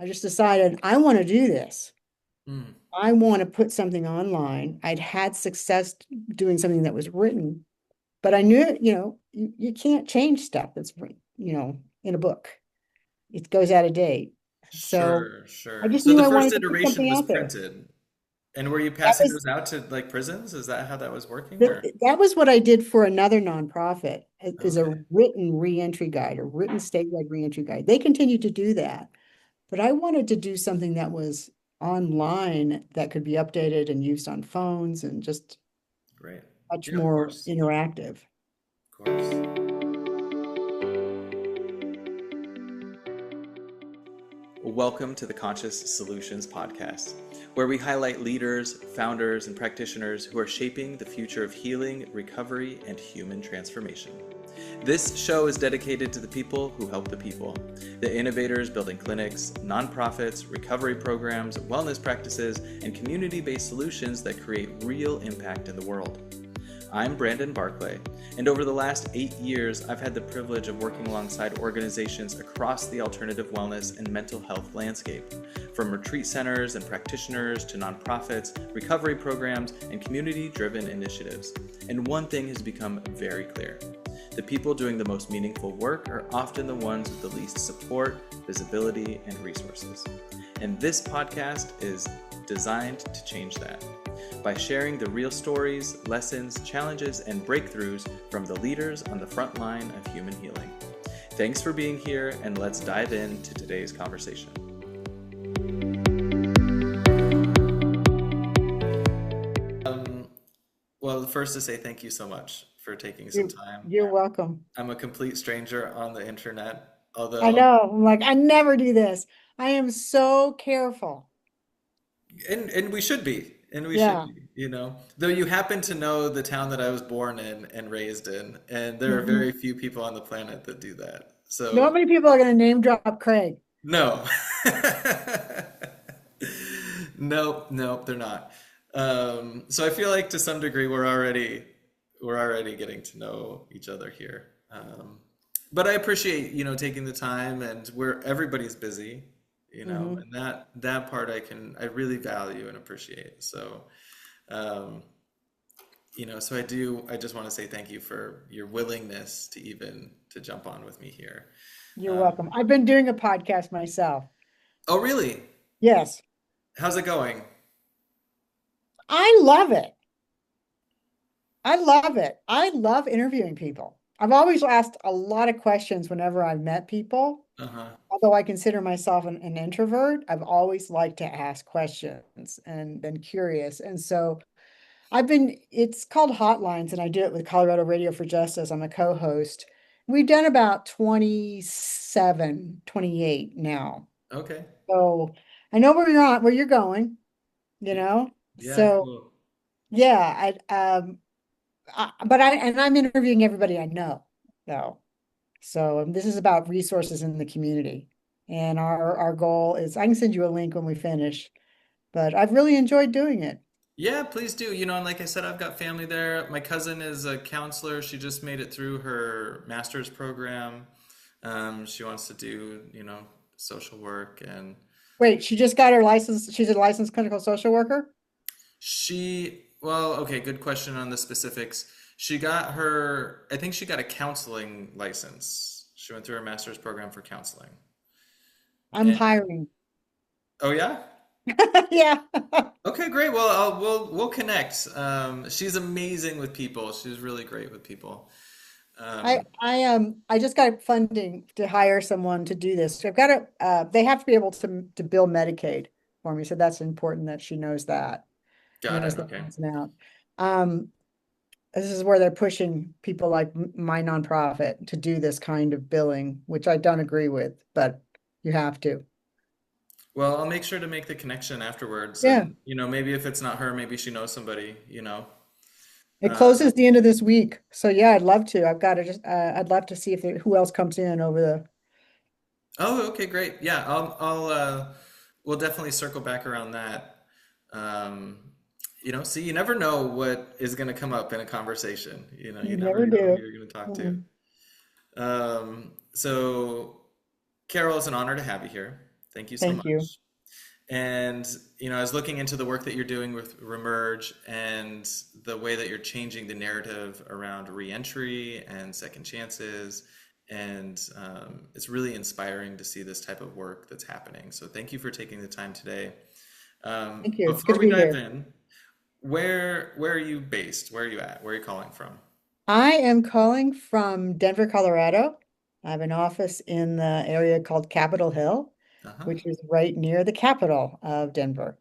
I just decided I want to do this. Mm, I want to put something online. I'd had success doing something that was written, but I knew, you can't change stuff that's, in a book. It goes out of date. So sure, I sure. just So knew the I first wanted to put iteration something was out there. printed. And were you That passing was those out to like prisons? Is that how that was working that, or? that was what I did for another nonprofit, is a Okay, written reentry guide, a written statewide reentry guide. They continue to do that, but I wanted to do something that was online that could be updated and used on phones and just great. much Yeah, of more course. interactive. Of course. Welcome to the Conscious Solutions Podcast, where we highlight leaders, founders, and practitioners who are shaping the future of healing, recovery, and human transformation. This show is dedicated to the people who help the people, the innovators building clinics, nonprofits, recovery programs, wellness practices, and community-based solutions that create real impact in the world. I'm Brandon Barclay, and over the last 8 years, I've had the privilege of working alongside organizations across the alternative wellness and mental health landscape, from retreat centers and practitioners to nonprofits, recovery programs, and community-driven initiatives. And one thing has become very clear. The people doing the most meaningful work are often the ones with the least support, visibility, and resources. And this podcast is designed to change that by sharing the real stories, lessons, challenges, and breakthroughs from the leaders on the front line of human healing. Thanks for being here, and let's dive into today's conversation. Well, first to say thank you so much for taking some You're, time. you're welcome. I'm a complete stranger on the internet, I although, know. I'm like, I never do this. I am so careful. and we should be, Yeah. though you happen to know the town that I was born in and raised in, and there are Mhm. very few people on the planet that do that. Not So, many people are going to name drop Craig. no. Nope, nope, they're not. So I feel like to some degree we're already getting to know each other here. But I appreciate, taking the time and where everybody's busy, Hmm. and that part I really value and appreciate. So, um, so I just want to say thank you for your willingness to even to jump on with me here. You're Um, welcome. I've been doing a podcast myself. oh, really? Yes, How's it going? I love it. I love it. I love interviewing people. I've always asked a lot of questions whenever I've met people. Uh-huh. Although I consider myself an introvert, I've always liked to ask questions and been curious. And so it's called Hotlines, and I do it with Colorado Radio for Justice. I'm a co-host. We've done about 27, 28 now. Okay. So I know where you're going, you know? Yeah, So cool. yeah, and I'm interviewing everybody I know, though. So this is about resources in the community. And our goal is, I can send you a link when we finish, but I've really enjoyed doing it. Yeah, please do. And like I said, I've got family there. My cousin is a counselor. She just made it through her master's program. She wants to do, social work, and Wait, she just got her license. She's a licensed clinical social worker? well, okay, good question on the specifics. I think she got a counseling license. She went through her master's program for counseling. I'm And, hiring. oh yeah? Yeah. Okay, great. Well, we'll connect. She's amazing with people. She's really great with people. Um, I just got funding to hire someone to do this. So I've got to they have to be able to bill Medicaid for me. So that's important that she knows that. got Knows it. the Okay. ins and out. Um, this is where they're pushing people like my nonprofit to do this kind of billing, which I don't agree with, but you have to. Well, I'll make sure to make the connection afterwards, Yeah. and maybe if it's not her, maybe she knows somebody. It Uh, closes the end of this week. So yeah, I'd love to. I've got to just I'd love to see if who else comes in over the oh, okay, great. Yeah, we'll definitely circle back around that. Um, see, you never know what is going to come up in a conversation. You you never never know who do. you're going to talk to. Mhm. So, Carol, it's an honor to have you here. Thank you so Thank you. much. And, I was looking into the work that you're doing with Remerge and the way that you're changing the narrative around reentry and second chances. And it's really inspiring to see this type of work that's happening. So thank you for taking the time today. Thank you. It's good Before to we be dive here. in, where are you based? Where are you at? Where are you calling from? I am calling from Denver, Colorado. I have an office in the area called Capitol Hill, Uh-huh. which is right near the capital of Denver.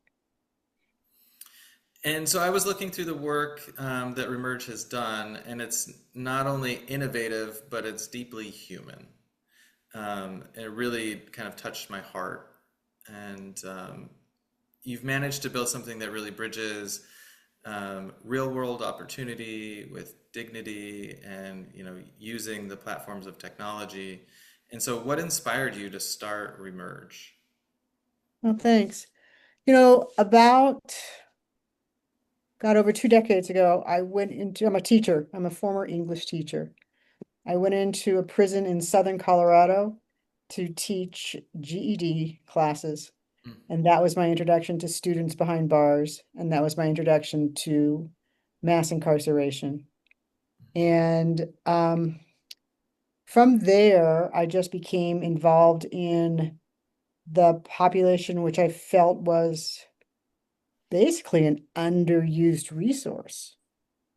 And so I was looking through the work that Remerge has done, and it's not only innovative, but it's deeply human. And it really kind of touched my heart. And you've managed to build something that really bridges real world opportunity with dignity and, using the platforms of technology. And so what inspired you to start Remerge? Well, thanks. About, God, over 2 decades ago, I'm a teacher. I'm a former English teacher. I went into a prison in Southern Colorado to teach GED classes. Mm. And that was my introduction to students behind bars. And that was my introduction to mass incarceration. And from there, I just became involved in the population, which I felt was basically an underused resource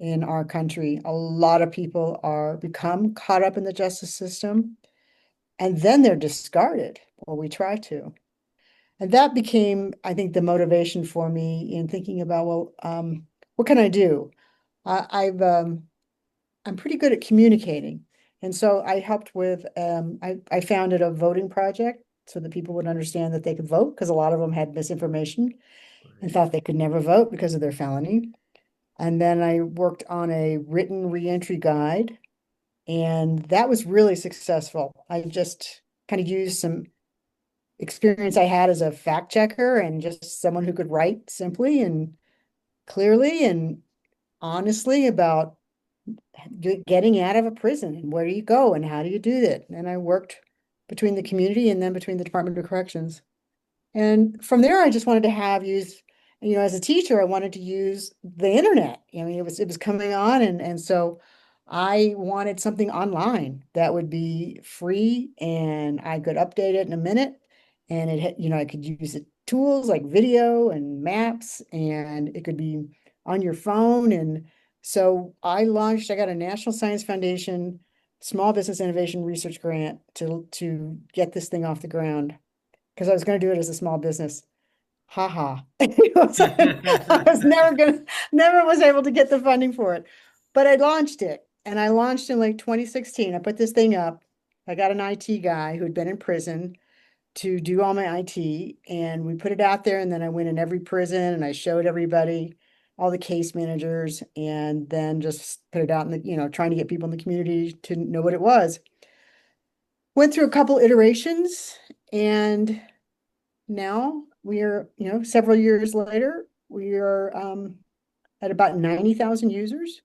in our country. A lot of people are become caught up in the justice system and then they're discarded, or we try to. And that became, I think, the motivation for me in thinking about, well, what can I do? I'm pretty good at communicating. And so I helped with, I founded a voting project so that people would understand that they could vote because a lot of them had misinformation and Right. thought they could never vote because of their felony. And then I worked on a written reentry guide, and that was really successful. I just kind of used some experience I had as a fact checker and just someone who could write simply and clearly and honestly about getting out of a prison and where do you go and how do you do that. And I worked between the community and then between the Department of Corrections. And from there, I just wanted to as a teacher, I wanted to use the internet. I mean, it was coming on, and so I wanted something online that would be free, and I could update it in a minute, and I could use the tools like video and maps, and it could be on your phone. And so I got a National Science Foundation Small Business Innovation Research grant to get this thing off the ground because I was going to do it as a small business. Ha ha. I was never was able to get the funding for it. But I launched it and I launched in like 2016. I put this thing up. I got an IT guy who had been in prison to do all my IT and we put it out there. And then I went in every prison and I showed everybody, all the case managers, and then just put it out in trying to get people in the community to know what it was. Went through a couple iterations and now we are, several years later, we are at about 90,000 users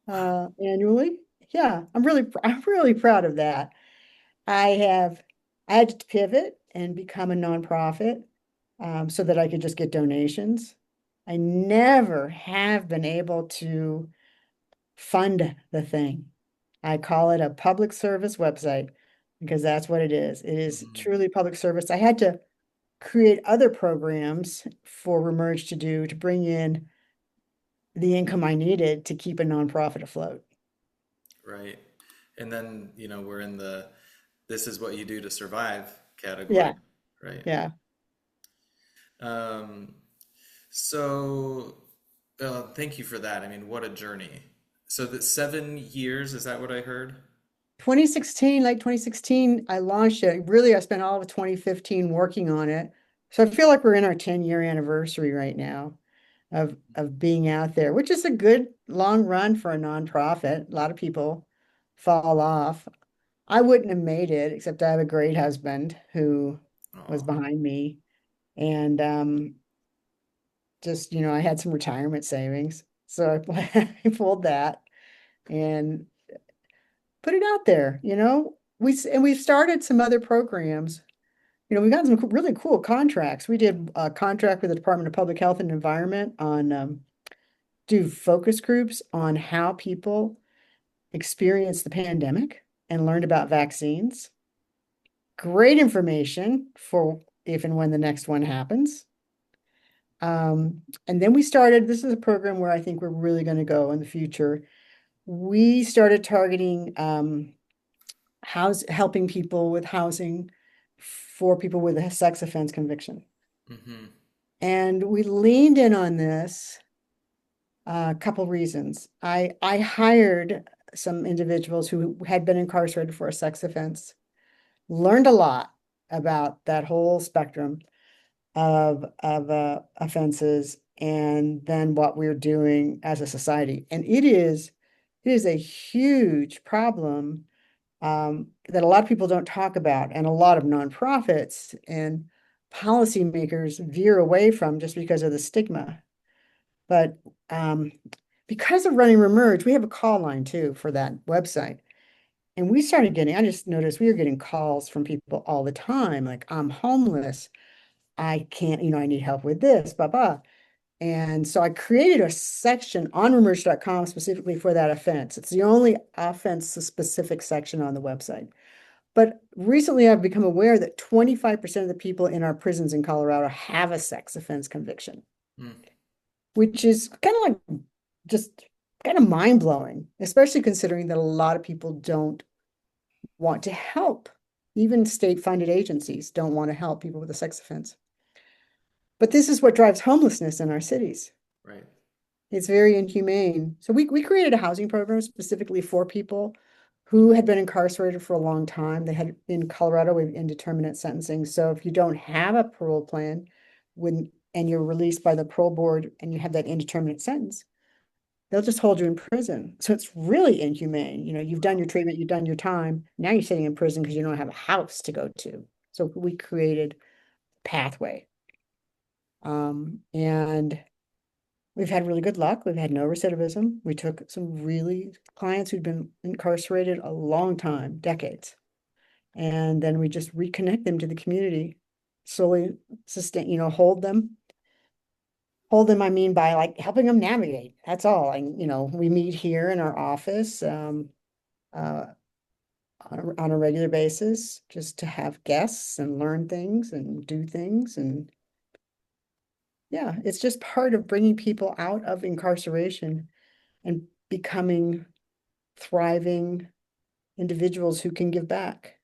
annually. Yeah, I'm really proud of that. I have I had to pivot and become a nonprofit so that I could just get donations. I never have been able to fund the thing. I call it a public service website because that's what it is. It is Mhm. truly public service. I had to create other programs for Remerge to do to bring in the income I needed to keep a nonprofit afloat. Right. And then, we're in the this is what you do to survive category, Yeah, right? yeah. Um, so, thank you for that. I mean, what a journey. So that 7 years, is that what I heard? 2016, like 2016, I launched it. Really, I spent all of 2015 working on it. So I feel like we're in our 10-year anniversary right now of being out there, which is a good long run for a nonprofit. A lot of people fall off. I wouldn't have made it, except I have a great husband who was Oh, behind me. And I had some retirement savings. So I pulled that and put it out there. We've started some other programs We've got some really cool contracts. We did a contract with the Department of Public Health and Environment on do focus groups on how people experienced the pandemic and learned about vaccines. Great information for if and when the next one happens. And then we started, this is a program where I think we're really going to go in the future. We started targeting helping people with housing for people with a sex offense conviction. Mm-hmm. And we leaned in on this a couple reasons. I hired some individuals who had been incarcerated for a sex offense, learned a lot about that whole spectrum of offenses, and then what we're doing as a society. And it is a huge problem that a lot of people don't talk about, and a lot of nonprofits and policymakers veer away from just because of the stigma. But um, because of running Remerge, we have a call line too for that website. And we started getting, I just noticed we were getting calls from people all the time, like, I'm homeless. I can't, I need help with this, blah, blah. And so I created a section on remerge.com specifically for that offense. It's the only offense specific section on the website. But recently I've become aware that 25% of the people in our prisons in Colorado have a sex offense conviction, Mm. which is kind of like just kind of mind blowing, especially considering that a lot of people don't want to help. Even state funded agencies don't want to help people with a sex offense. But this is what drives homelessness in our cities. Right. It's very inhumane. So we created a housing program specifically for people who had been incarcerated for a long time. They had in Colorado, we have indeterminate sentencing. So if you don't have a parole plan and you're released by the parole board and you have that indeterminate sentence, they'll just hold you in prison. So it's really inhumane. You've done your treatment, you've done your time. Now you're sitting in prison because you don't have a house to go to. So we created Pathway. And we've had really good luck. We've had no recidivism. We took some really clients who'd been incarcerated a long time, decades, and then we just reconnect them to the community, slowly sustain, hold them, I mean, by like helping them navigate. That's all. And, we meet here in our office, uh, on a regular basis, just to have guests and learn things and do things. And yeah, it's just part of bringing people out of incarceration and becoming thriving individuals who can give back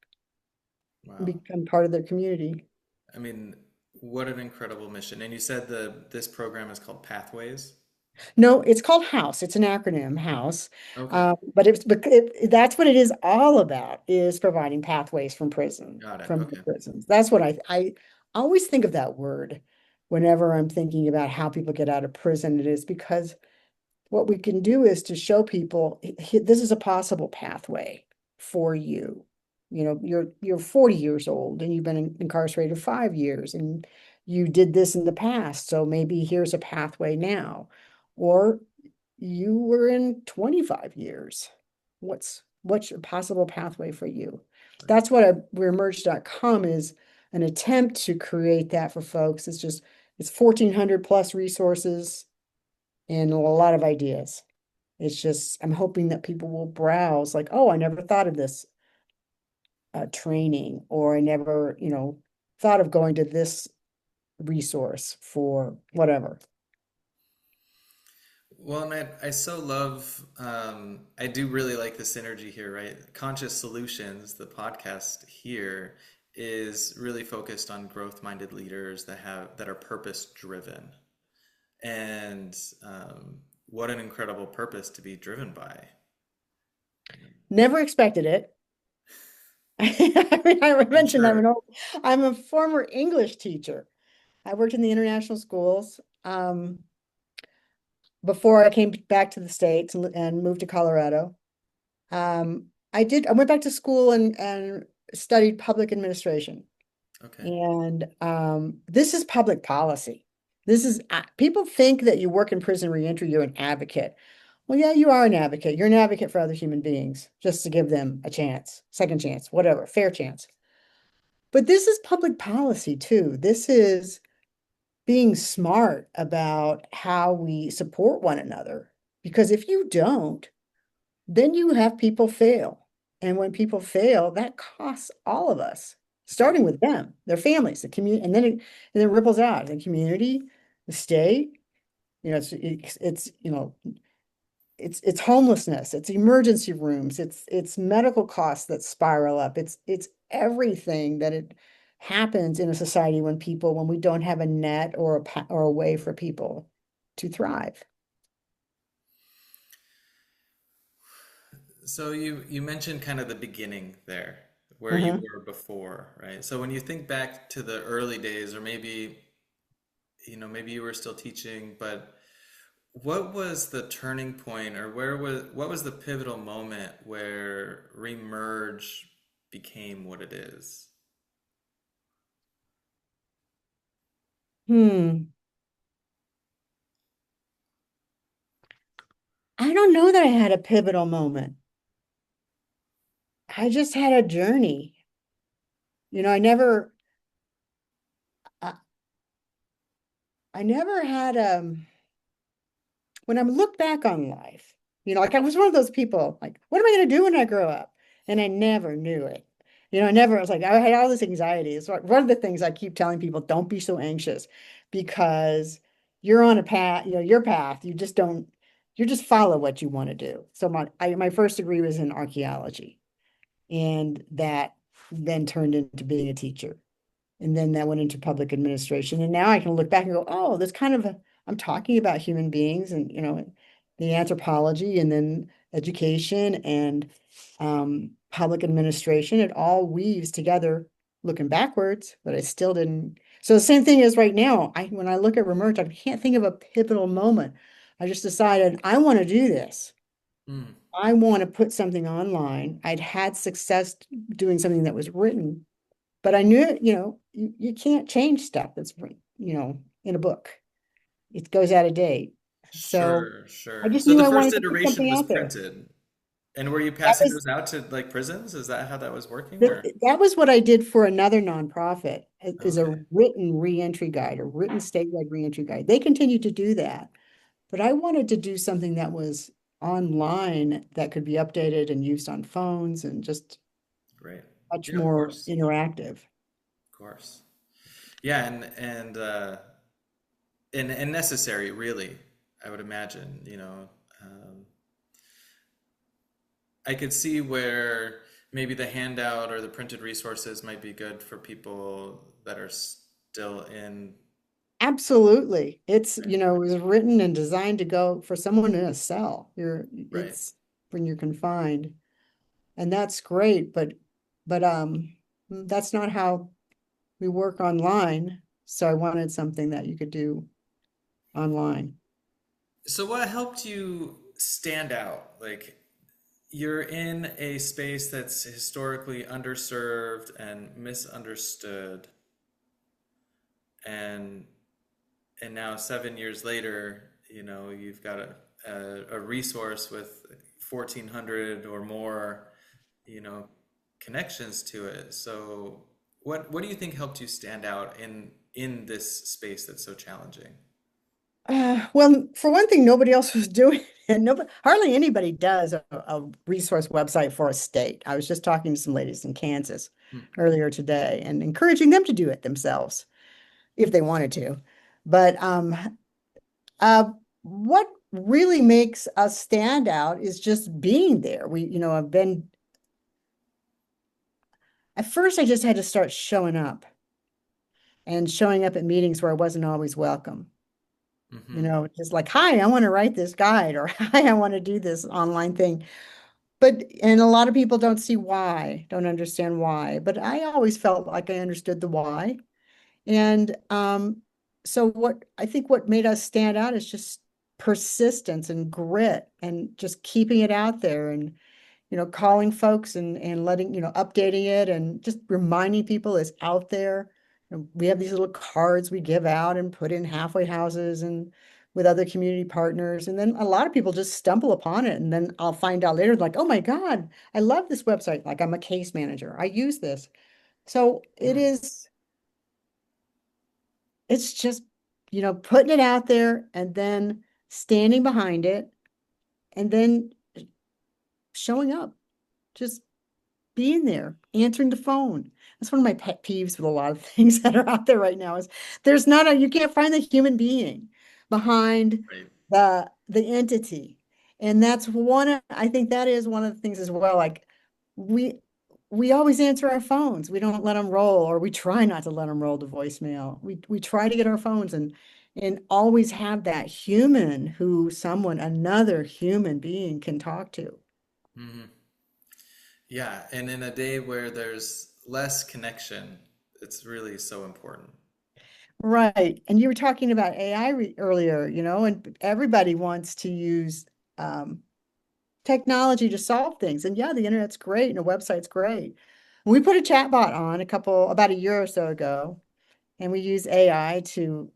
and Wow. become part of their community. I mean, what an incredible mission. And you said this program is called Pathways? No, it's called House. It's an acronym, House. Okay. But that's what it is all about, is providing pathways Got it. from the Okay. prisons. That's what I always think of that word whenever I'm thinking about how people get out of prison. It is because what we can do is to show people this is a possible pathway for you. You're 40 years old and you've been incarcerated 5 years and you did this in the past. So maybe here's a pathway now. Or you were in 25 years. What's a possible pathway for you? Right. That's what reemerge.com is, an attempt to create that for folks. It's 1,400 plus resources and a lot of ideas. It's just, I'm hoping that people will browse like, oh, I never thought of this training, or I never, thought of going to this resource for whatever. Well, and I so love, I do really like the synergy here, right? Conscious Solutions, the podcast here, is really focused on growth-minded leaders that are purpose-driven. And what an incredible purpose to be driven by. Never expected it. I mean, I I'm mentioned sure. I'm a former English teacher. I worked in the international schools before I came back to the States and moved to Colorado. I went back to school and studied public administration. Okay. And this is public policy. People think that you work in prison reentry, you're an advocate. Well, yeah, you are an advocate. You're an advocate for other human beings, just to give them a chance, second chance, whatever, fair chance. But this is public policy too. This is being smart about how we support one another. Because if you don't, then you have people fail. And when people fail, that costs all of us, Right. starting with them, their families, the community, and then it ripples out the community, the state. It's it's homelessness, it's emergency rooms, it's medical costs that spiral up. It's everything that it happens in a society when we don't have a net or or a way for people to thrive. So you mentioned kind of the beginning there, where you Uh-huh. were before, right? So when you think back to the early days, or maybe, maybe you were still teaching, but what was the turning point, or what was the pivotal moment where Remerge became what it is? Hmm. I don't know that I had a pivotal moment. I just had a journey. I I, I never had when I look back on life, like I was one of those people, like, what am I going to do when I grow up? And I never knew it. I never, I was like, I had all this anxiety. It's one of the things I keep telling people, don't be so anxious because you're on a path, your path, you just follow what you want to do. So my first degree was in archaeology, and that then turned into being a teacher. And then that went into public administration. And now I can look back and go, oh, there's kind of I'm talking about human beings and, the anthropology and then education and public administration. It all weaves together looking backwards, but I still didn't. So the same thing is right now, when I look at Remerge, I can't think of a pivotal moment. I just decided I want to do this. Mm, I want to put something online. I'd had success doing something that was written, but I knew, you can't change stuff that's, in a book. It goes out of date. So sure, I sure. just So knew the I first wanted to put iteration something was out there. printed. And were you That passing was those out to like prisons? Is that how that was working, or? that was what I did for another nonprofit, is a Okay, written reentry guide, a written statewide reentry guide. They continue to do that, but I wanted to do something that was online that could be updated and used on phones and just great. much Yeah, of more course, interactive. of course. Yeah, and necessary, really. I would imagine. I could see where maybe the handout or the printed resources might be good for people that are still in. Absolutely. Right, It was written and designed to go for someone in a cell. right. It's when you're confined. And that's great, but that's not how we work online. So I wanted something that you could do online. So what helped you stand out? Like, you're in a space that's historically underserved and misunderstood, and now 7 years later, you've got a resource with 1,400 or more, you know, connections to it. So what do you think helped you stand out in this space that's so challenging? Well, for one thing, nobody else was doing it. And nobody, hardly anybody does a resource website for a state. I was just talking to some ladies in Kansas Hmm, earlier today and encouraging them to do it themselves if they wanted to. But what really makes us stand out is just being there. I've been, at first, I just had to start showing up and showing up at meetings where I wasn't always welcome. mm-hmm. Just like, hi, I want to write this guide, or hi, I want to do this online thing. And a lot of people don't see why, don't understand why. But I always felt like I understood the why. And so what made us stand out is just persistence and grit and just keeping it out there and calling folks and letting, updating it and just reminding people it's out there. And we have these little cards we give out and put in halfway houses and with other community partners. And then a lot of people just stumble upon it. And then I'll find out later, like, oh my God, I love this website. Like I'm a case manager. I use this. So it Hmm. is, it's just, putting it out there and then standing behind it and then showing up, just being there, answering the phone. That's one of my pet peeves with a lot of things that are out there right now is you can't find the human being behind Right. the entity. And I think that is one of the things as well. Like we we always answer our phones. We don't let them roll, or we try not to let them roll to voicemail. We try to get our phones and always have that human another human being can talk to. Hmm. Yeah, and in a day where there's less connection, it's really so important. Right. And you were talking about AI earlier, and everybody wants to use um, technology to solve things. And yeah, the internet's great and a website's great. We put a chatbot on about a year or so ago, and we use AI to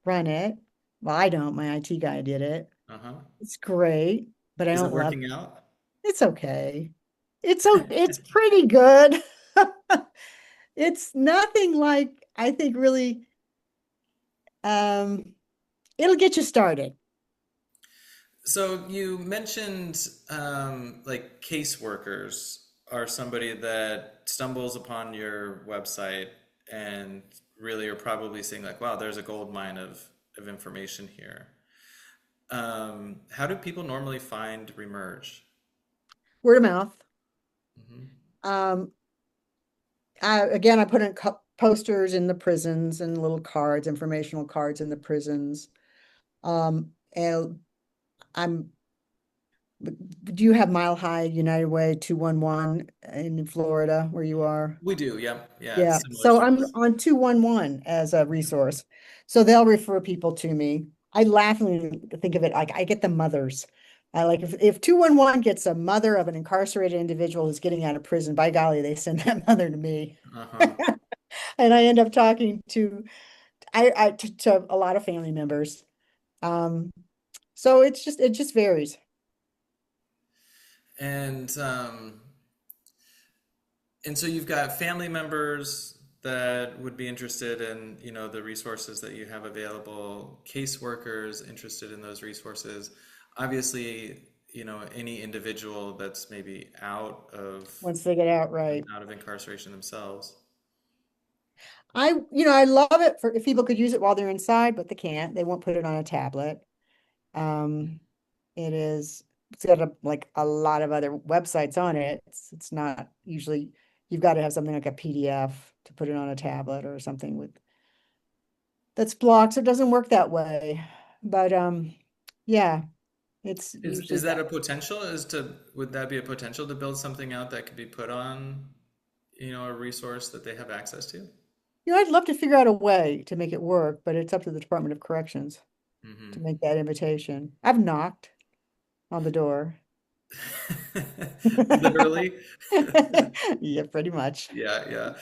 run it. Well, I don't. My IT guy did it. Uh-huh. It's great, but I Is it don't love working out? it. It's okay. It's pretty good. It's nothing like I think really um it'll get you started. So you mentioned like caseworkers are somebody that stumbles upon your website and really are probably saying like, wow, there's a gold mine of information here. How do people normally find Remerge? Word of mouth. Hmm. Um, I put in posters in the prisons and little cards, informational cards in the prisons. And I'm, do you have Mile High United Way 211 in Florida where you are? We do, yeah, yeah, Yeah, similar so I'm service. on 211 as a resource. So they'll refer people to me. I laughingly think of it like I get the mothers. I like if 211 gets a mother of an incarcerated individual who's getting out of prison, by golly, they send that mother to me. Uh-huh. And I end up talking to a lot of family members. Um, so it just varies. And and so you've got family members that would be interested in, the resources that you have available, caseworkers interested in those resources. Obviously, any individual that's maybe Once they get out right. out of incarceration themselves. I love it for if people could use it while they're inside, but they can't. They won't put it on a tablet. Um, it's got like a lot of other websites on it. It's not usually you've got to have something like a PDF to put it on a tablet or something that's blocked. So it doesn't work that way. But yeah, it's Is usually that that. a potential? Would that be a potential to build something out that could be put on, a resource that they have access to? I'd love to figure out a way to make it work, but it's up to the Department of Corrections to Hmm. make that invitation. I've knocked on the door. Literally. Yeah, pretty much. Yeah, yeah.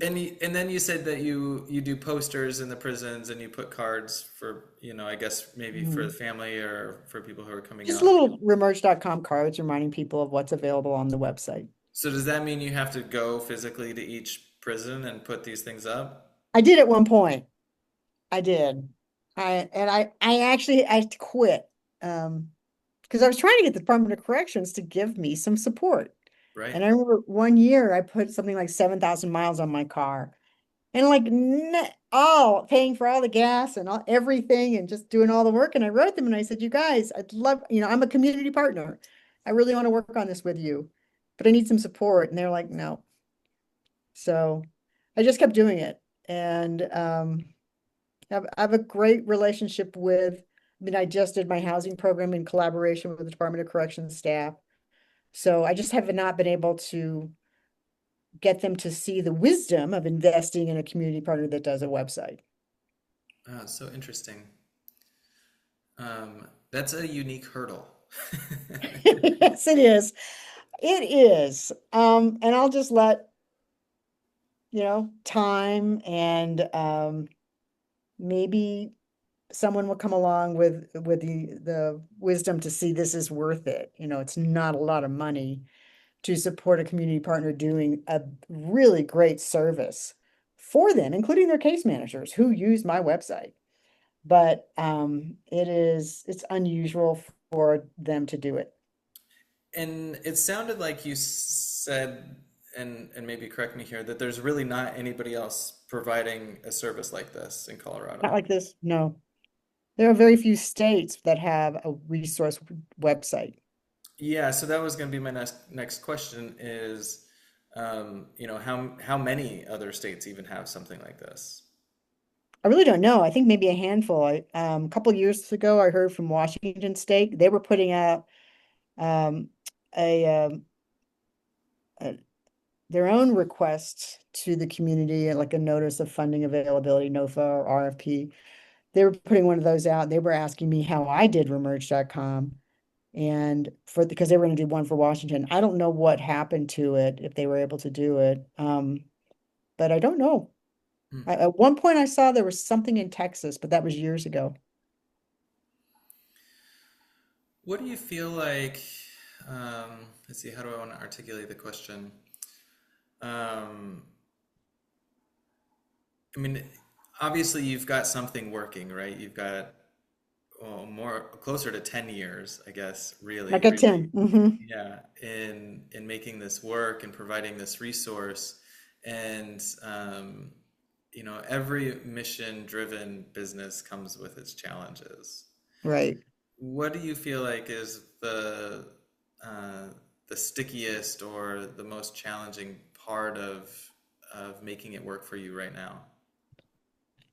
And then you said that you do posters in the prisons and you put cards for, I guess maybe for the Mhm. family or for people who are coming Just out. little remerge.com cards reminding people of what's available on the website. So does that mean you have to go physically to each prison and put these things up? I did at one point. I did. I quit. Because I was trying to get the Department of Corrections to give me some support. Right? And I remember one year I put something like 7,000 miles on my car. And like all paying for all the gas and everything and just doing all the work. And I wrote them and I said, you guys, I'd love, I'm a community partner. I really want to work on this with you, but I need some support. And they're like, no. So I just kept doing it. And I have a great relationship I just did my housing program in collaboration with the Department of Corrections staff. So I just have not been able to get them to see the wisdom of investing in a community partner that does a website. So interesting. That's a unique hurdle. Yes, it is. It is. And I'll just let, time and maybe someone will come along with the wisdom to see this is worth it. It's not a lot of money to support a community partner doing a really great service for them, including their case managers who use my website. But it's unusual for them to do it. And it sounded like you said, and maybe correct me here, that there's really not anybody else providing a service like this in Not Colorado. like this, no. There are very few states that have a resource website. Yeah, so that was going to be my next question is, how many other states even have something like this? I really don't know. I think maybe a handful. A couple years ago, I heard from Washington State. They were putting out um, a, a their own request to the community, like a notice of funding availability, NOFA or RFP. They were putting one of those out. They were asking me how I did Remerge.com and because they were going to do one for Washington. I don't know what happened to it, if they were able to do it. But I don't know. Hmm. At one point I saw there was something in Texas, but that was years ago. What do you feel like? Let's see, how do I want to articulate the question? Um, I mean, obviously you've got something working, right? You've got, well, more closer to 10 years, I guess, I really, got 10. yeah, in making this work and providing this resource. And every mission-driven business comes with its challenges. Right. What do you feel like is uh, the stickiest or the most challenging part of making it work for you right now?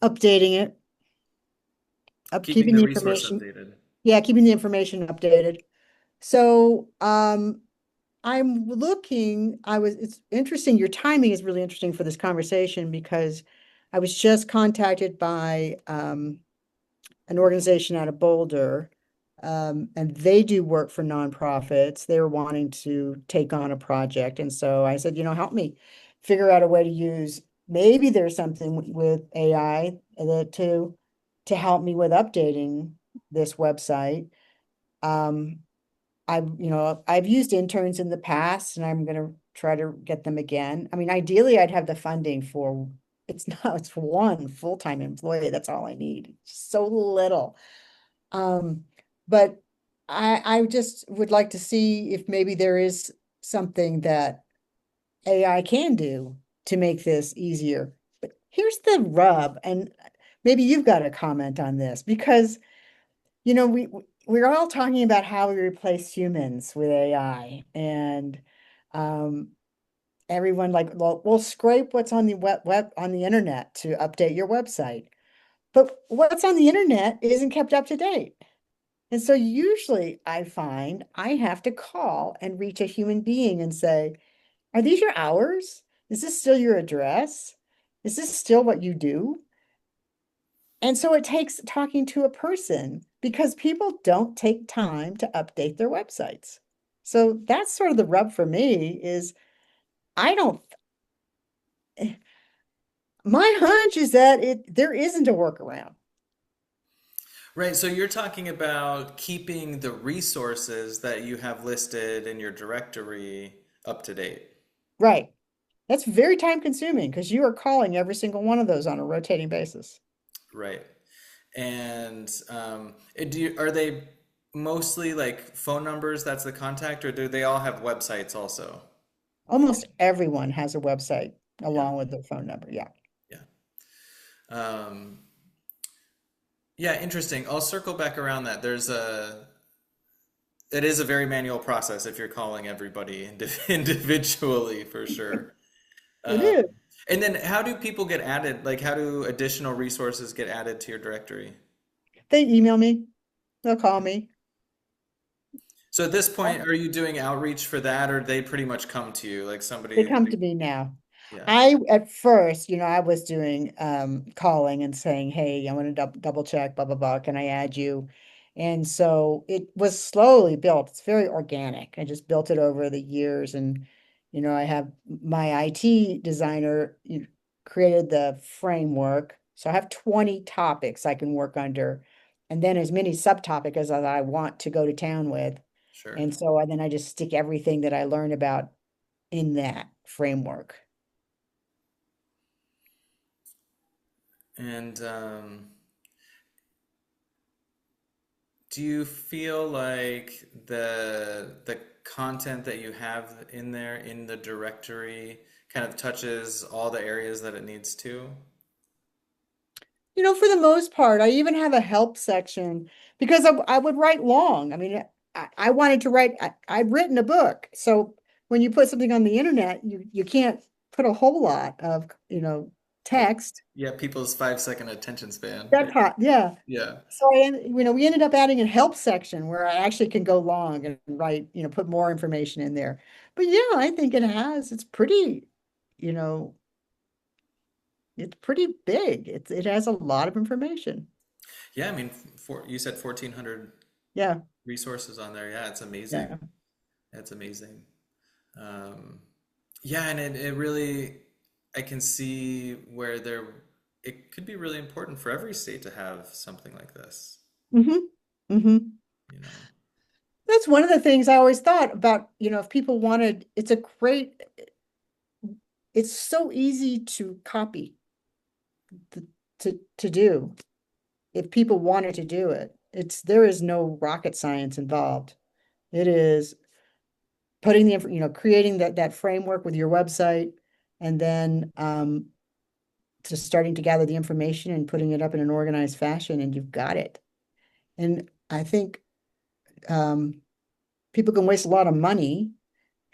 Updating it, Keeping keeping the the resource information. updated. Yeah, keeping the information updated. So, I'm looking, it's interesting. Your timing is really interesting for this conversation because I was just contacted by an organization out of Boulder, and they do work for nonprofits. They were wanting to take on a project. And so I said, help me figure out a way to use, maybe there's something with AI to help me with updating this website. Um, I've used interns in the past and I'm gonna try to get them again. I mean, ideally I'd have the funding for it's for one full-time employee. That's all I need. So little. Um, but I just would like to see if maybe there is something that AI can do to make this easier. But here's the rub, and maybe you've got a comment on this because we're all talking about how we replace humans with AI, and um, everyone like, well, we'll scrape what's on the web on the internet to update your website, but what's on the internet isn't kept up to date. And so usually I find I have to call and reach a human being and say, are these your hours? Is this still your address? Is this still what you do? And so it takes talking to a person because people don't take time to update their websites. So that's sort of the rub for me is I don't, my hunch is that there isn't a workaround. Right, so you're talking about keeping the resources that you have listed in your directory up to date. Right. That's very time consuming because you are calling every single one of those on a rotating basis. Right. And are they mostly like phone numbers, that's the contact, or do they all have websites also? Almost everyone has a website Yeah, along with their phone number. Yeah. yeah. Um, yeah, interesting. I'll circle back around that. It is a very manual process if you're calling everybody individually for sure. It is. Um, and then how do people get added? Like, how do additional resources get added to your directory? They email me, they'll call me. So at this point, are you doing outreach for that, or they pretty much come to you, like They somebody? come to me now. Yeah, I at first, I was doing calling and saying, "Hey, I want to double check, blah blah blah. Can I add you?" And so it was slowly built. It's very organic. I just built it over the years, and I have my IT designer created the framework. So I have 20 topics I can work under, and then as many subtopics as I want to go to town with. sure. And so then I just stick everything that I learned about in that framework. And do you feel like the content that you have in there in the directory kind of touches all the areas that it needs to? For the most part, I even have a help section because I would write long. I mean, I wanted to write, I'd written a book. So when you put something on the internet, you can't put a whole lot of, Oh, text. yeah, people's 5 second attention span. That's hot. Yeah. Yeah. So we ended up adding a help section where I actually can go long and write, put more information in there. But yeah, I think it's pretty, you know, it's pretty big. It has a lot of information. Yeah, I mean, you said 1,400 Yeah. resources on there. Yeah, it's amazing. Yeah. It's amazing. Um, yeah, and it really, I can see where it could be really important for every state to have something like this, hmm hmm you know? That's one of the things I always thought about, if people wanted, it's so easy to copy, to do. If people wanted to do it, there is no rocket science involved. It is putting creating that framework with your website and then just starting to gather the information and putting it up in an organized fashion and you've got it. And I think um, people can waste a lot of money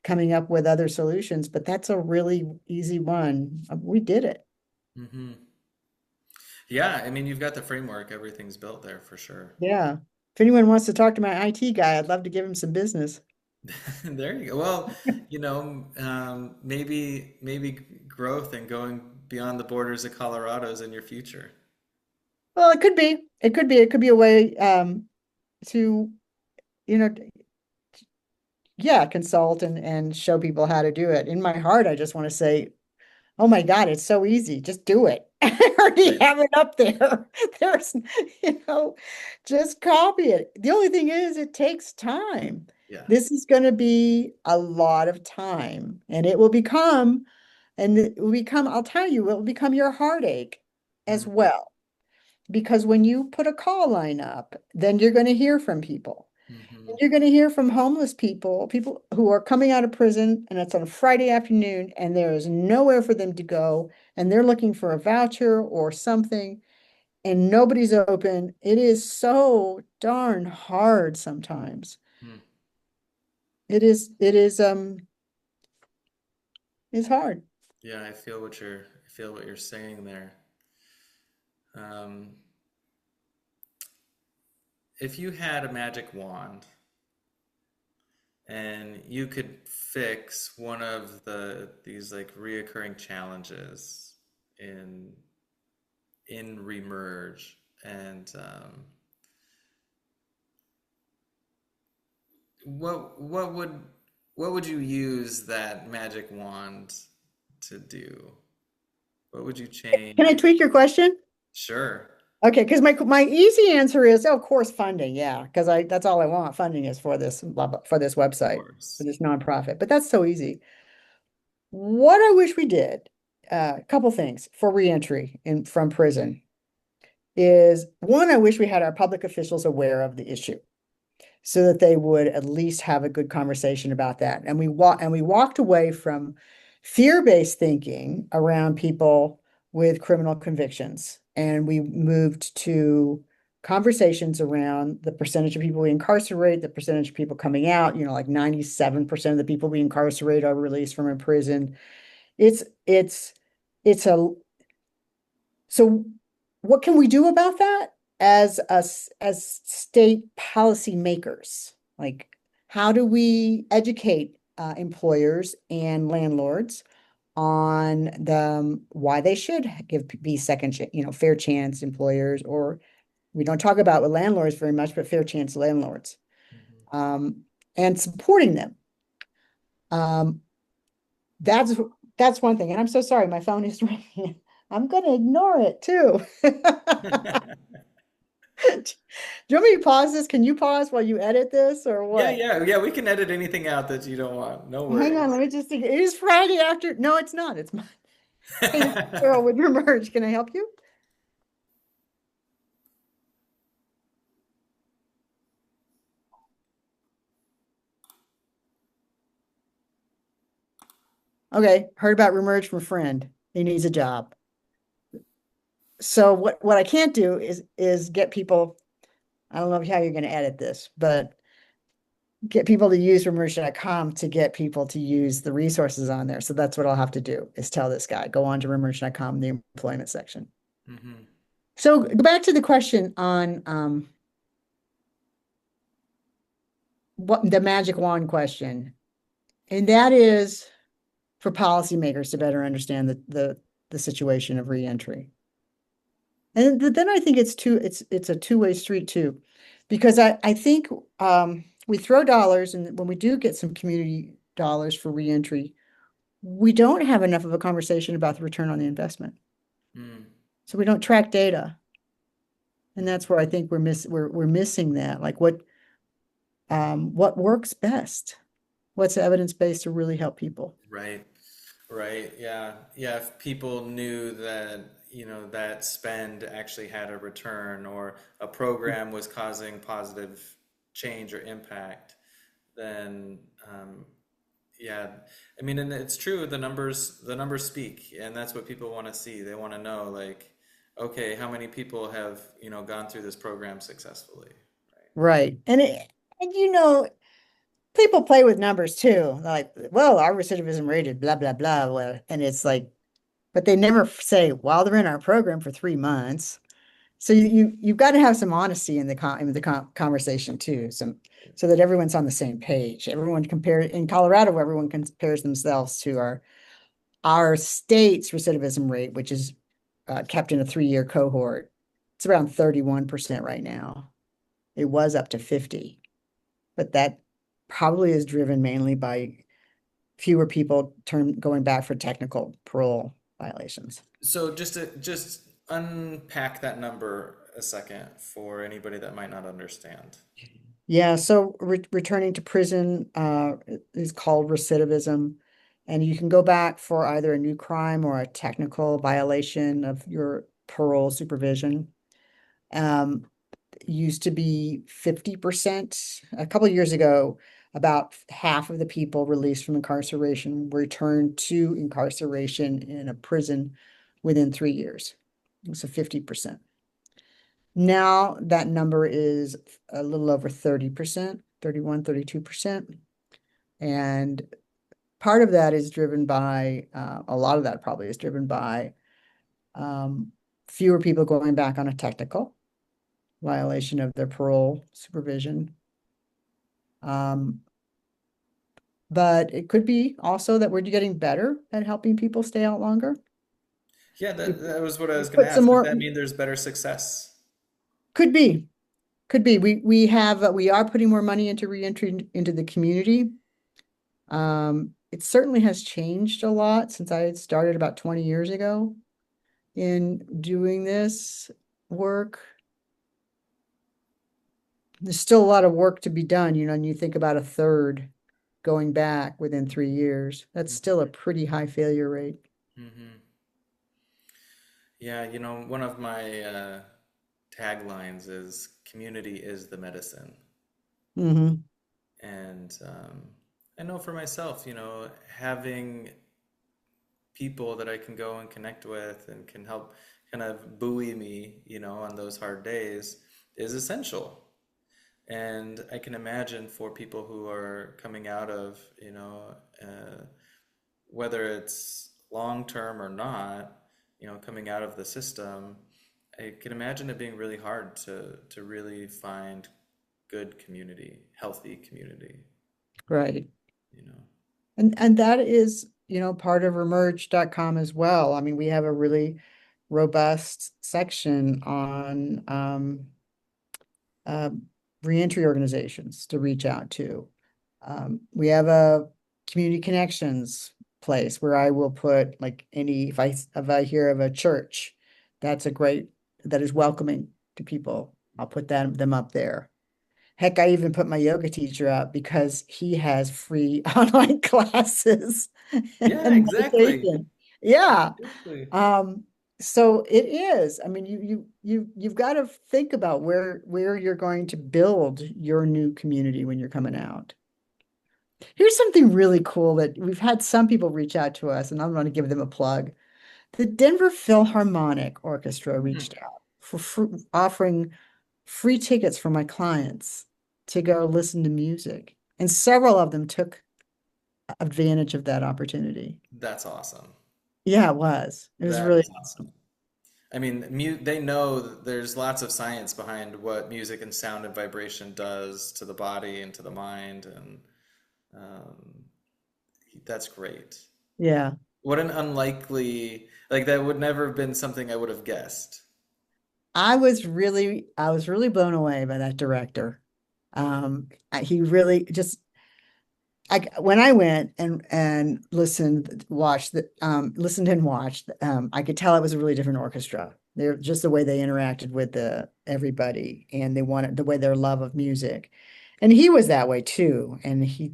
coming up with other solutions, but that's a really easy one. We did it. Hmm. Yeah, I mean, you've got the framework, everything's built there for sure. Yeah. If anyone wants to talk to my IT guy, I'd love to give him some business. There you go. Well, maybe growth and going beyond the borders of Colorado's in your future. Well, it could be. It could be a way to, you know, yeah, consult and show people how to do it. In my heart, I just want to say, oh my God, it's so easy. Just do it. I already Right. have it up there. There's, you know, just copy it. The only thing is, it takes time. Yeah. This is going to be a lot of time, and I'll tell you, it will become your heartache as Hmm. well. Because when you put a call line up, then you're going to hear from people. Hmm. You're going to hear from homeless people, people who are coming out of prison, and it's on a Friday afternoon, and there is nowhere for them to go, and they're looking for a voucher or something, and nobody's open. It is so darn hard sometimes. It's hard. Yeah, I feel what you're saying there. Um, if you had a magic wand and you could fix one of these like reoccurring challenges in Remerge, and what would you use that magic wand to do? What would you Can I change? tweak your question? Sure, Okay, because my easy answer is, of course, funding. Yeah, because I that's all I want. Funding is for this for this of website, for course. this nonprofit. But that's so easy. What I wish we did, a couple things for reentry in from prison is one, I wish we had our public officials aware of the issue so that they would at least have a good conversation about that. And we walked away from fear-based thinking around people with criminal convictions. And we moved to conversations around the percentage of people we incarcerate, the percentage of people coming out, like 97% of the people we incarcerate are released from a prison. It's it's it's a so what can we do about that as us as state policy makers? Like, how do we educate employers and landlords on why they should be fair chance employers, or we don't talk about with landlords very much, but fair chance landlords, Mhm. um, and supporting them. Um, that's that's one thing. And I'm so sorry, my phone is ringing. I'm gonna ignore it too. Do you want me to pause this? Can you pause while you edit this or Yeah, what? yeah, yeah. We can edit anything out that you don't want. No Hang on, worries. let me just think. It is Friday after. No, it's not. It's mine. Hey, this is Carol with Remerge. Can I help you? Okay, heard about Remerge from a friend. He needs a job. So what I can't do is get people. I don't know how you're going to edit this, but get people to use remerge.com to get people to use the resources on there. So that's what I'll have to do is tell this guy, go on to remerge.com, the employment section. Hmm. So go back to the question on what the magic wand question. And that is for policymakers to better understand the situation of reentry. And then I think it's a two-way street too, because I think we throw dollars, and when we do get some community dollars for reentry, we don't have enough of a conversation about the return on the investment. Mm. So we don't track data, and that's where I think we're missing that. Like what works best? What's evidence-based to really help people? Right. Right. Yeah. Yeah. If people knew that, that spend actually had a return or a program was causing positive change or impact, then, yeah. I mean, and it's true, the numbers speak, and that's what people want to see. They want to know, like, okay, how many people have, gone through this program successfully, Right. And people play with numbers too. Like, well, our recidivism rate is blah, blah, blah. Well, and it's like, but they never say, while they're in our program for 3 months. So you've got to have some honesty in the conversation too, so that everyone's on the same page. Everyone compare in Colorado, everyone compares themselves to our state's recidivism rate, which is kept in a 3-year cohort. It's around 31% right now. It was up to 50, but that probably is driven mainly by fewer people going back for technical parole violations. So just unpack that number a second for anybody that might not understand. Yeah, so returning to prison is called recidivism, and you can go back for either a new crime or a technical violation of your parole supervision. Um, Used to be 50%. A couple of years ago, about half of the people released from incarceration returned to incarceration in a prison within 3 years. So 50%. Now that number is a little over 30%, 31, 32%. And part of that is driven by, a lot of that probably is driven by um, fewer people going back on a technical violation of their parole supervision. Um, but it could be also that we're getting better at helping people stay out longer. Yeah, We that was what I we was going to put some ask. Does more, that mean there's better success? could be, could be. We are putting more money into reentry into the community. It certainly has changed a lot since I had started about 20 years ago in doing this work. There's still a lot of work to be done, and you think about a third going back within 3 years. That's still a pretty high failure rate. Hmm. Yeah, one of my taglines is community is the medicine. Hmm. And I know for myself, having people that I can go and connect with and can help kind of buoy me, on those hard days is essential. And I can imagine for people who are coming out of, whether it's long term or not, coming out of the system, I can imagine it being really hard to really find good community, healthy community, Right. you know. And that is, part of remerge.com as well. I mean, we have a really robust section on uh, reentry organizations to reach out to. We have a community connections place where I will put like if I hear of a church, that is welcoming to people. I'll put them up there. Heck, I even put my yoga teacher up because he has free online classes Yeah, and exactly. meditation. Yeah. Exactly. Um, so it is. I mean, you've got to think about where you're going to build your new community when you're coming out. Here's something really cool that we've had some people reach out to us, and I'm going to give them a plug. The Denver Philharmonic Orchestra Mhm. reached out for offering free tickets for my clients to go listen to music. And several of them took advantage of that opportunity. That's awesome. Yeah, it was. It was That really is awesome. awesome. I mean, mu they know that there's lots of science behind what music and sound and vibration does to the body and to the mind, and um, that's great. Yeah. What an unlikely, like that would never have been something I would have guessed. I was really blown away by that director. He really just when I went and listened and watched, I could tell it was a really different orchestra. They're just the way they interacted with everybody, and they wanted the way their love of music, and he was that way too. And he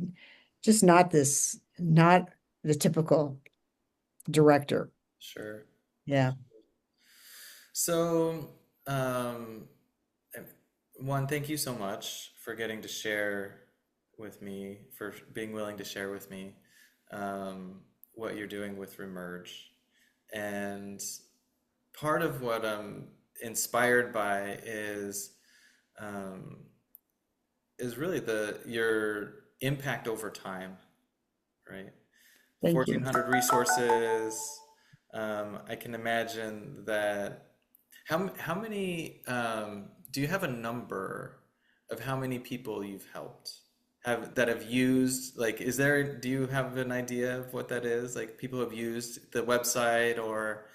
just not the typical director. Sure. Yeah, So, um, one, thank you so much for getting to share with me, for being willing to share with me what you're doing with Remerge. And part of what I'm inspired by um, is really the your impact over time, right? thank you. 1,400 resources. I can imagine that. How many do you have a number of how many people you've helped have used, like, is there, do you have an idea of what that is? Like people have used the website or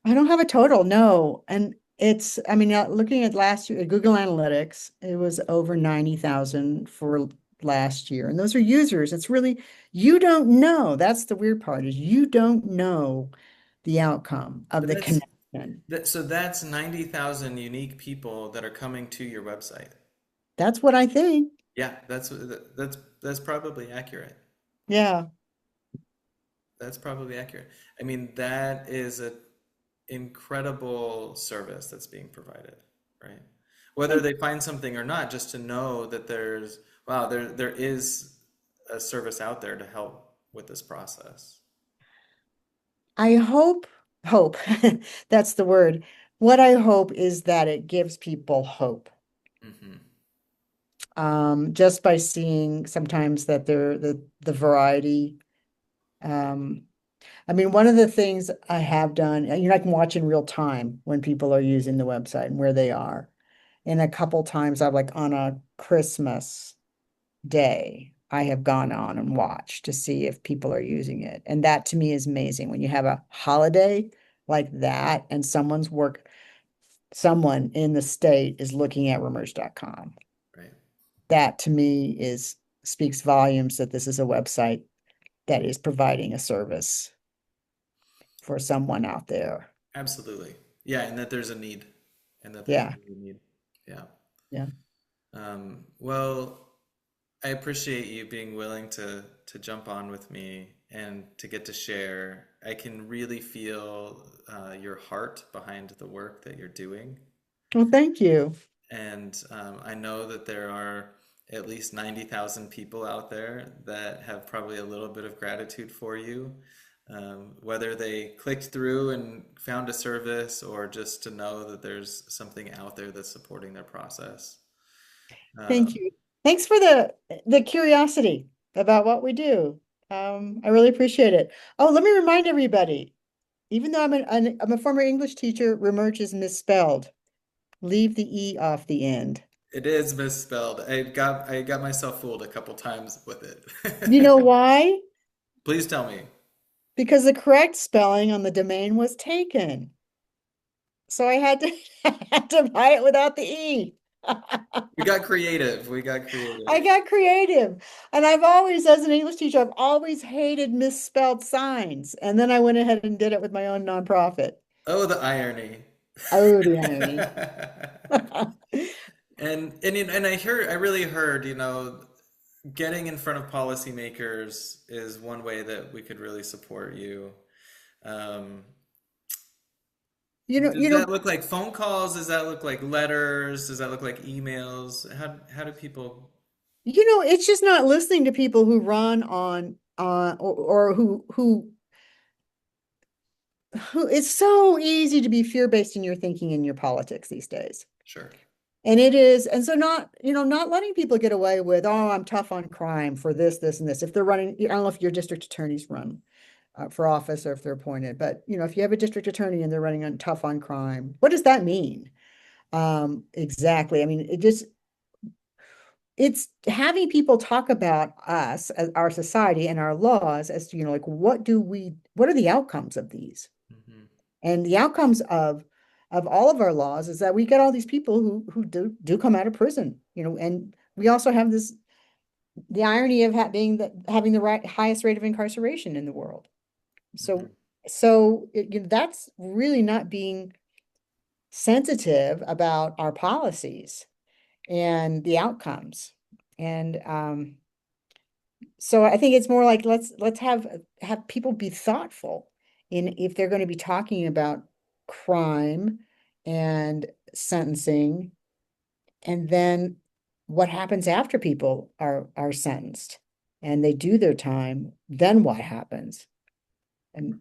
I don't have a total, no. And I mean, looking at last year, at Google Analytics, it was over 90,000 for last year. And those are users. It's really, you don't know. That's the weird part is you don't know the outcome of but the that's connection. so that's 90,000 unique people that are coming to your website. That's what I think. Yeah, that's probably accurate. Yeah. That's probably accurate. I mean, that is an incredible service that's being provided, right? Whether Thank they find something or not, just to know that wow, there is a service out there to help with this process. I hope, that's the word. What I hope is that it gives people hope. Hmm. Just by seeing sometimes that the variety. Um, I mean, one of the things I have done, I can watch in real time when people are using the website and where they are. And a couple times I've like on a Christmas day, I have gone on and watched to see if people are using it. And that to me is amazing. When you have a holiday like that and someone in the state is looking at rumors.com. Right. That to me is speaks volumes that this is a website that is providing a service for someone out there. Absolutely. Yeah, and that there's a need, and that there's Yeah. a need. Yeah. Yeah. Well, I appreciate you being willing to jump on with me and to get to share. I can really feel your heart behind the work that you're doing. Well, thank you. And I know that there are at least 90,000 people out there that have probably a little bit of gratitude for you, whether they clicked through and found a service or just to know that there's something out there that's supporting their process. Thank Um, you. Thanks for the curiosity about what we do. I really appreciate it. Oh, let me remind everybody, even though I'm a former English teacher, remerge is misspelled. Leave the E off the end. it is misspelled. I got myself fooled a couple times with You know it. why? Please tell me. Because the correct spelling on the domain was taken. So I had to I had to buy it without the E. We got creative. We got I creative. got creative. And I've always, as an English teacher, I've always hated misspelled signs. And then I went ahead and did it with my own nonprofit. Oh, the irony. Oh, the irony. And I really heard, getting in front of policymakers is one way that we could really support you. Um, does You that know, look like phone calls? Does that look like letters? Does that look like emails? How do people? it's just not listening to people who run on or who it's so easy to be fear-based in your thinking in your politics these days. Sure. And it is, and so not letting people get away with, oh, I'm tough on crime for this, and this. If they're running, I don't know if your district attorneys run for office or if they're appointed, but if you have a district attorney and they're running on tough on crime, what does that mean? Exactly. I mean, it's having people talk about us as our society and our laws as to, like, what are the outcomes of these? Hmm. And the outcomes of all of our laws is that we get all these people who do come out of prison, and we also have the irony of having the highest rate of incarceration in the world. Hmm. So that's really not being sensitive about our policies and the outcomes. And so I think it's more like let's have people be thoughtful in if they're going to be talking about crime and sentencing, and then what happens after people are sentenced and they do their time, then what happens? And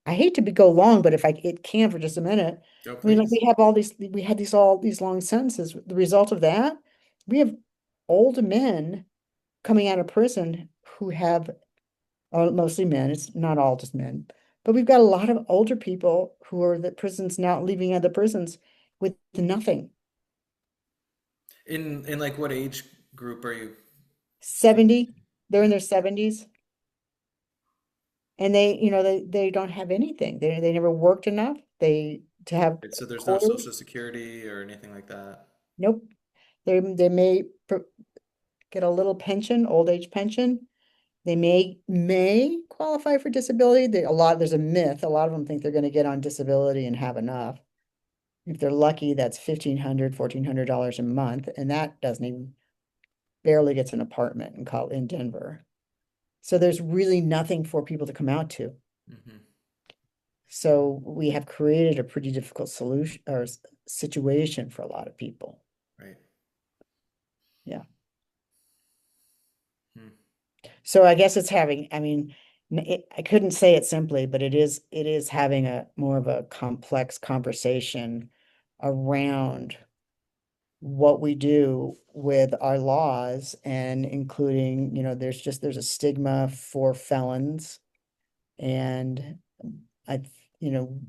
I hate to go long, but if it can for just a minute, Oh, I mean, like please. we had all these long sentences. The result of that, we have old men coming out of prison who have, mostly men, it's not all just men, but we've got a lot of older people who are the prisons now leaving other prisons with nothing. In like what age group are you 70, thinking? they're in Yeah. their 70s and they don't have anything. They never worked enough. They to have Right, so there's no quarters. Social Security or anything like that. Nope. They may get a little pension, old age pension. They may qualify for disability. There's a myth. A lot of them think they're going to get on disability and have enough. If they're lucky, that's $1,400 a month, and that doesn't even barely gets an apartment in Denver. So there's really nothing for people to come out to. Hmm. So we have created a pretty difficult solution or situation for a lot of people. Right. Yeah. Hmm. So I guess it's having, I mean, I couldn't say it simply, but it is having a more of a complex conversation around what we do with our laws, and including, there's a stigma for felons, and I, you know,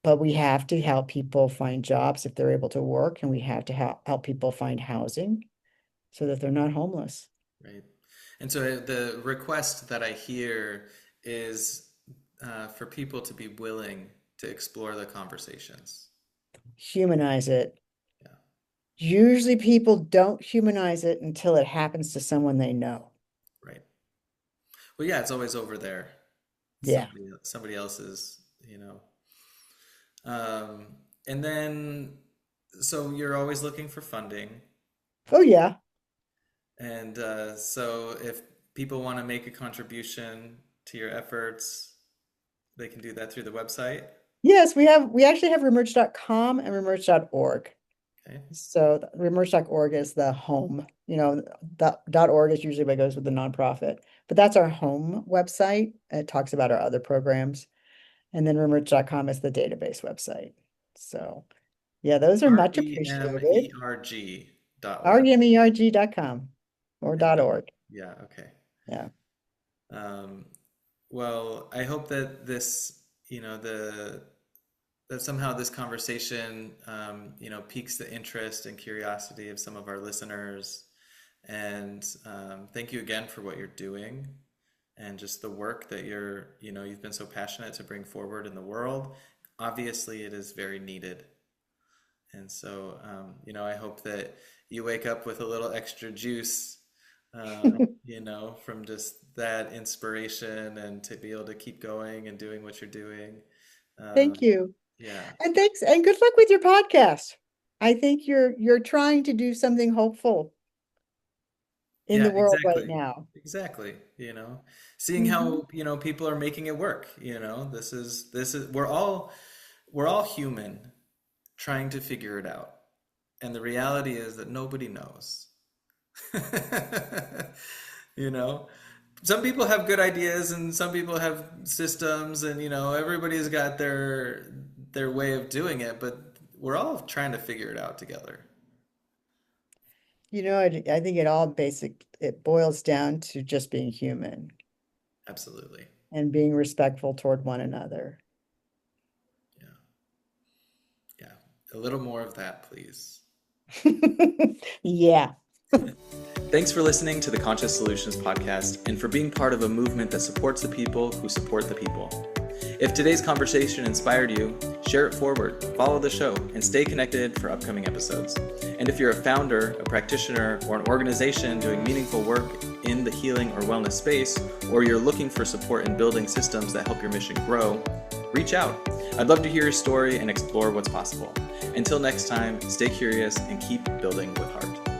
but we have to help people find jobs if they're able to work, and we have to help people find housing so that they're not homeless. Right. And so the request that I hear is for people to be willing to explore the conversations. Humanize it. Yeah. Usually people don't humanize it until it happens to someone they know. Right. Well, yeah, it's always over there. Yeah. Somebody else's, you know. Um, and then, so you're always looking for funding. Oh, yeah. And so if people want to make a contribution to your efforts, they can do that through the website. Yes, we actually have remerge.com and remerge.org. Okay. So remerge.org is the home, the .org is usually what goes with the nonprofit, but that's our home website. It talks about our other programs. And then remerge.com is the database website. So yeah, those are much appreciated. Remerg.org. remerg.com or And .org. yeah, okay. Yeah. Um, well, I hope that this, that somehow this conversation, piques the interest and curiosity of some of our listeners. And thank you again for what you're doing and just the work that you've been so passionate to bring forward in the world. Obviously, it is very needed. And so, I hope that you wake up with a little extra juice, from just that inspiration and to be able to keep going and doing what you're doing. Thank Um, you. yeah. And thanks and good luck with your podcast. I think you're trying to do something hopeful in Yeah, the world right exactly. now. Exactly. Seeing Hmm. how, people are making it work, this is we're all human trying to figure it out. And the reality is that nobody knows. You know, some people have good ideas and some people have systems and everybody's got their way of doing it, but we're all trying to figure it out together. I think it boils down to just being human Absolutely. and being respectful toward one another. Yeah. Yeah. A little more of that, please. Yeah. Thanks for listening to the Conscious Solutions podcast and for being part of a movement that supports the people who support the people. If today's conversation inspired you, share it forward, follow the show, and stay connected for upcoming episodes. And if you're a founder, a practitioner, or an organization doing meaningful work in the healing or wellness space, or you're looking for support in building systems that help your mission grow, reach out. I'd love to hear your story and explore what's possible. Until next time, stay curious and keep building with heart.